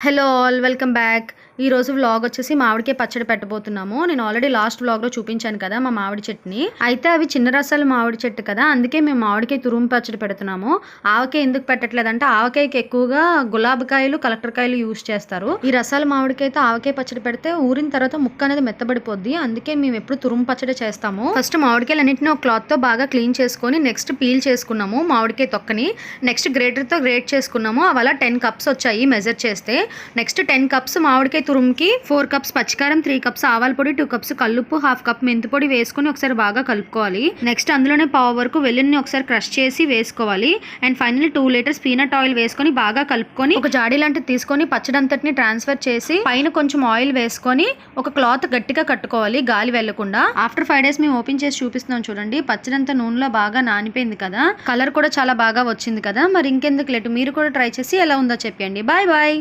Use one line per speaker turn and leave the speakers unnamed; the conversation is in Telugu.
Hello all welcome back. ఈరోజు వ్లాగ్ వచ్చేసి మామిడికాయ పచ్చడి పెట్టబోతున్నాము. నేను ఆల్రెడీ లాస్ట్ వ్లాగ్లో చూపించాను కదా మా మామిడి చెట్టుని. అయితే అవి చిన్న రసాల మామిడి చెట్టు కదా, అందుకే మేము మామిడికాయ తురుము పచ్చడి పెడుతున్నాము. ఆవకాయ ఎందుకు పెట్టట్లేదంటే ఆవకాయకి ఎక్కువగా గులాబీకాయలు కలెక్టర్ కాయలు యూజ్ చేస్తారు. ఈ రసాల మామిడికాయతో ఆవకాయ పచ్చడి పెడితే ఊరిన తర్వాత ముక్క అనేది మెత్తబడిపోద్ది. అందుకే మేము ఎప్పుడు తురుము పచ్చడి చేస్తాము. ఫస్ట్ మామిడికాయలు అన్నింటినీ ఒక క్లాత్ తో బాగా క్లీన్ చేసుకొని నెక్స్ట్ పీల్ చేసుకున్నాము మామిడికాయ తొక్కని. నెక్స్ట్ గ్రేటర్ తో గ్రేట్ చేసుకున్నాము. అలా 10 కప్స్ వచ్చాయి మెజర్ చేస్తే. నెక్స్ట్ 10 కప్స్ మామిడికాయ తురుముకి 4 కప్స్ పచ్చికారం, 3 కప్స్ ఆవాల పొడి, 2 కప్స్ కల్లుప్పు, 1/2 కప్ మెంతి పొడి వేసుకుని ఒకసారి బాగా కలుపుకోవాలి. నెక్స్ట్ అందులోనే పావు వరకు వెల్లుల్లిని ఒకసారి క్రష్ చేసి వేసుకోవాలి. And finally 2 litres peanut oil వేసుకొని బాగా కలుపుకొని ఒక జాడీ లాంటిది తీసుకొని పచ్చడి అంతటిని ట్రాన్స్ఫర్ చేసి పైన కొంచెం ఆయిల్ వేసుకొని ఒక క్లాత్ గట్టిగా కట్టుకోవాలి గాలి వెళ్లకుండా. ఆఫ్టర్ 5 డేస్ మేము ఓపెన్ చేసి చూపిస్తున్నాం చూడండి. పచ్చడి అంతా నూనెలో బాగా నానిపోయింది కదా, కలర్ కూడా చాలా బాగా వచ్చింది కదా. మరి ఇంకెందుకు లేటు, మీరు కూడా ట్రై చేసి ఎలా ఉందో చెప్పండి. Bye bye.